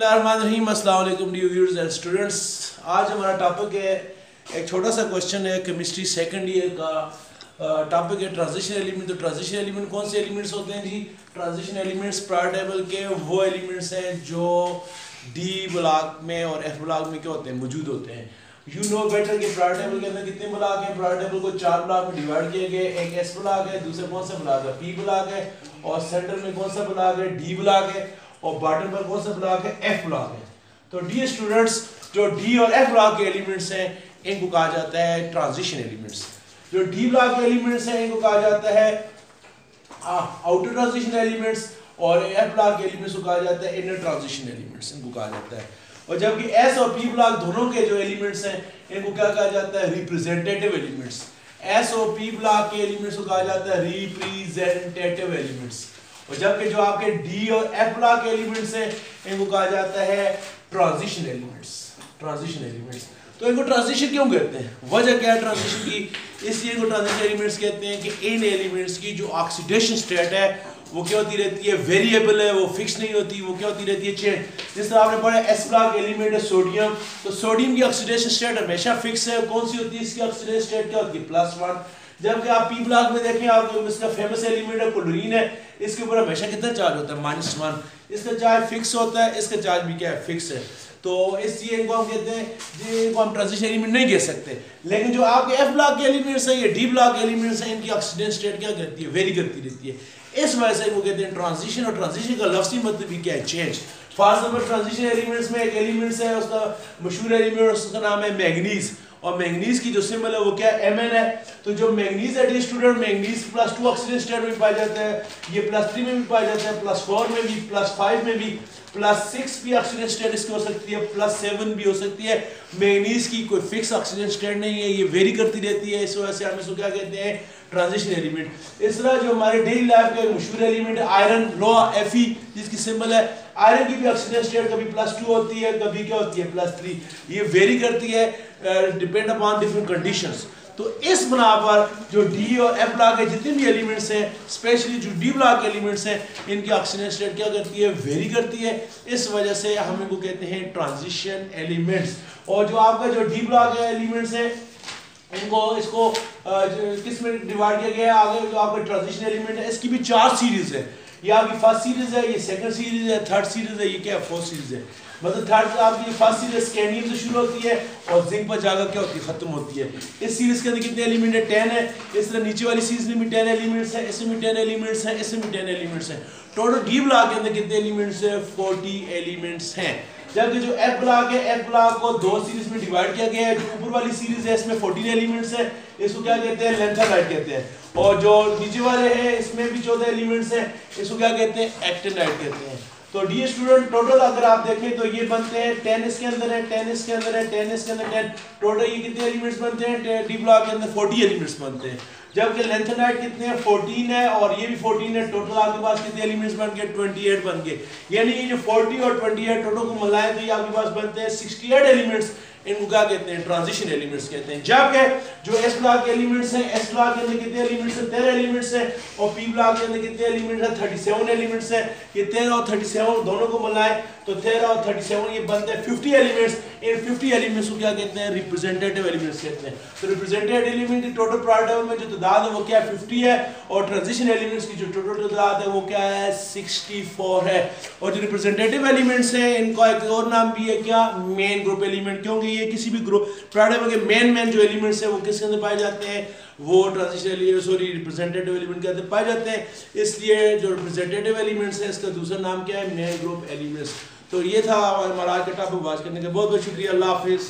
रहीम अस्सलाम वालेकुम dear viewers and students. आज हमारा टॉपिक है, एक छोटा सा क्वेश्चन है केमिस्ट्री सेकंड ईयर का। टॉपिक है ट्रांजिशन एलिमेंट। तो ट्रांजिशन एलिमेंट कौन से एलिमेंट्स होते हैं जी? ट्रांजिशन एलिमेंट्स प्रायर टेबल के वो एलिमेंट्स हैं जो डी ब्लॉक में और एफ ब्लॉक में क्या होते हैं, मौजूद होते हैं। यू नो बेटर कि प्रायर टेबल के अंदर कितने ब्लॉक हैं। प्रायर टेबल को 4 ब्लॉक में डिवाइड किए गए। एक एस ब्लॉक है, दूसरा कौन सा ब्लॉक है, पी ब्लॉक है, और सेंटर में कौन सा ब्लॉक है, डी ब्लॉक है, और बॉटम पर कौन सा ब्लॉक है, एफ ब्लॉक है। तो डी स्टूडेंट्स, जो डी और एफ ब्लॉक के एलिमेंट्स हैं इनको कहा जाता है ट्रांजिशन एलिमेंट्स। जो डी ब्लॉक के एलिमेंट्स हैं इनको कहा जाता है आउटर ट्रांजिशन एलिमेंट्स, और एफ ब्लॉक के एलिमेंट्स को कहा जाता है इनर ट्रांजिशन एलिमेंट्स, इनको कहा जाता है। और जबकि एस और पी ब्लॉक दोनों के जो एलिमेंट्स हैं इनको क्या कहा जाता है, रिप्रेजेंटेटिव एलिमेंट्स। एस और पी ब्लॉक के एलिमेंट्स को कहा जाता है रिप्रेजेंटेटिव एलिमेंट्स, और जबकि जो आपके डी और एफ ब्लॉक के एलिमेंट्स हैं इनको कहा जाता है ट्रांजिशन एलिमेंट्स। ट्रांजिशन एलिमेंट्स, तो इनको ट्रांजिशन क्यों कहते हैं, वजह क्या है ट्रांजिशन की? इसलिए इनको ट्रांजिशन एलिमेंट्स कहते हैं कि इन एलिमेंट्स की जो ऑक्सीडेशन स्टेट है वो क्या होती रहती है, वेरिएबल है, वो फिक्स नहीं होती, वो क्या होती रहती है, चेंज। जिस तरह आपने पढ़ा एस ब्लॉक एलिमेंट है सोडियम, तो सोडियम की ऑक्सीडेशन स्टेट हमेशा फिक्स है। कौन सी होती है इसकी ऑक्सीडेशन स्टेट, क्या होती है, +1। जबकि आप पी ब्लॉक में देखें, आप इसका फेमस एलिमेंट है क्लोरीन है, इसके ऊपर हमेशा कितना चार्ज होता है, -1। इसका चार्ज फिक्स होता है, इसका चार्ज भी क्या है, फिक्स है। तो इसलिए इनको हम कहते हैं, इनको हम ट्रांजिशन एलिमेंट नहीं कह सकते। लेकिन जो आपके एफ ब्लॉक के एलिमेंट्स हैं, ये डी ब्लॉक के एलिमेंट्स हैं, इनकी ऑक्सीडेशन स्टेट क्या करती है, वेरी करती रहती है। इस वजह से इनको कहते हैं ट्रांजिशन। और ट्रांजिशन का लफ्ज़ी मतलब भी क्या है, change. For example transition elements में एक एलिमेंट्स है, उसका मशहूर एलिमेंट, उसका नाम है मैंगनीज, और मैंगनीज की जो सिंबल है वो क्या है, Mn है। तो जो मैंगनीज है dear student, manganese +2 oxidation state में पाया जाता है, ये +3 में भी पाया जाता है, +4 में भी, +5 में भी, +6 भी ऑक्सीडेशन स्टेट इसकी हो सकती है, +7 भी हो सकती है। मैंगनीज की कोई फिक्स ऑक्सीडेशन स्टेट नहीं है, ये वेरी करती रहती है। इस वजह से हम इसको क्या कहते हैं, ट्रांजिशन एलिमेंट। इस तरह जो हमारे डेली लाइफ का एक मशहूर एलिमेंट है आयरन, लोहा Fe, जिसकी सिंबल है, आयरन की भी ऑक्सीडेशन स्टेट कभी +2 होती है, कभी क्या होती है, +3। ये वेरी करती है डिपेंड अपॉन डिफरेंट कंडीशंस। तो इस बना पर जो डी और एफ ब्लॉक के जितने भी एलिमेंट्स हैं, स्पेशली जो डी ब्लॉक के एलिमेंट्स हैं, इनकी ऑक्सीडेशन स्टेट क्या करती है, वेरी करती है। इस वजह से हम इनको कहते हैं ट्रांजिशन एलिमेंट्स। और जो आपका जो डी ब्लॉक के एलिमेंट्स हैं इसको किस में डिवाइड किया गया है, आगे जो आपका ट्रांजिशन एलिमेंट है इसकी भी 4 सीरीज है। ये आपकी फर्स्ट सीरीज है, ये सेकंड सीरीज है, थर्ड सीरीज है, ये क्या है, फोर्थ सीरीज है। मतलब थर्ड आपकी फर्स्ट सीरीज स्कैंडियम से शुरू होती है और जिंक पर जाकर क्या होती है, खत्म होती है। इस सीरीज के अंदर कितने एलिमेंट है, 10 है। इस तरह नीचे वाली सीरीज में भी 10 एलिमेंट्स है, इसमें भी 10 एलिमेंट्स है, इसमें भी 10 एलिमेंट्स है। टोटल डी ब्लॉक के अंदर कितने एलिमेंट्स है, 40 एलिमेंट्स हैं। जबकि जो एफ ब्लॉक है, एफ ब्लॉक को 2 सीरीज में डिवाइड किया गया है। जो ऊपर वाली सीरीज है इसमें 14 एलिमेंट्स है, इसको क्या कहते हैं, लैंथेनाइड कहते हैं। और जो नीचे वाले हैं इसमें भी 14 एलिमेंट्स हैं, इसको क्या कहते हैं, एक्टिनाइड कहते हैं। तो डी स्टूडेंट टोटल अगर आप देखें तो ये बनते हैं 10 इसके अंदर है, 10 इसके अंदर है, 10 इसके अंदर 10, टोटल ये कितने एलिमेंट्स बनते हैं, डी ब्लॉक के अंदर 40 एलिमेंट्स बनते हैं। जबकि लैंथेनाइड कितने हैं, 14 है, और ये भी 14 है। टोटल आपके पास कितने एलिमेंट्स बन गए, 28 बन गए। यानी ये जो 40 और 28 टोटल को मिलाएं तो ये आपके पास बनते हैं 68 एलिमेंट्स। इनको क्या कहते हैं, ट्रांजिशन एलिमेंट्स कहते हैं। जबकि जो एस ब्लॉक के एलिमेंट्स हैं, एस ब्लॉक के अंदर कितने एलिमेंट्स हैं, 13 एलिमेंट्स हैं, और पी ब्लॉक के अंदर कितने एलिमेंट्स हैं, 37 एलिमेंट्स हैं। ये 13 और 37 दोनों को मिलाएं तो 13 और 37 ये बनते हैं 50 एलिमेंट्स। इन 50 एलिमेंट्स को क्या कहते हैं, रिप्रेजेंटेटिव एलिमेंट्स कहते हैं। तो रिप्रेजेंटेटिव एलिमेंट की टोटल प्रायर टेबल में जो तादाद है वो क्या है, 50 है, और ट्रांजिशन एलिमेंट्स की जो टोटल तादाद है वो क्या है, 64 है। और जो रिप्रेजेंटेटिव एलिमेंट्स हैं इनका एक और नाम भी है, क्या, मेन ग्रुप एलिमेंट, क्योंकि ये किसी भी ग्रुप प्रायर टेबल के मेन जो एलिमेंट्स हैं वो किसके अंदर पाए जाते हैं, वो ट्रांजिशन रिप्रेजेंटेटिव एलिमेंट के अंदर पाए जाते हैं। इसलिए जो रिप्रेजेंटेटिव एलिमेंट्स हैं इसका दूसरा नाम क्या है, मेन ग्रुप एलिमेंट्स। तो ये था हमारा आज का टॉपिक। बात करने का बहुत बहुत शुक्रिया। अल्लाह हाफिज़।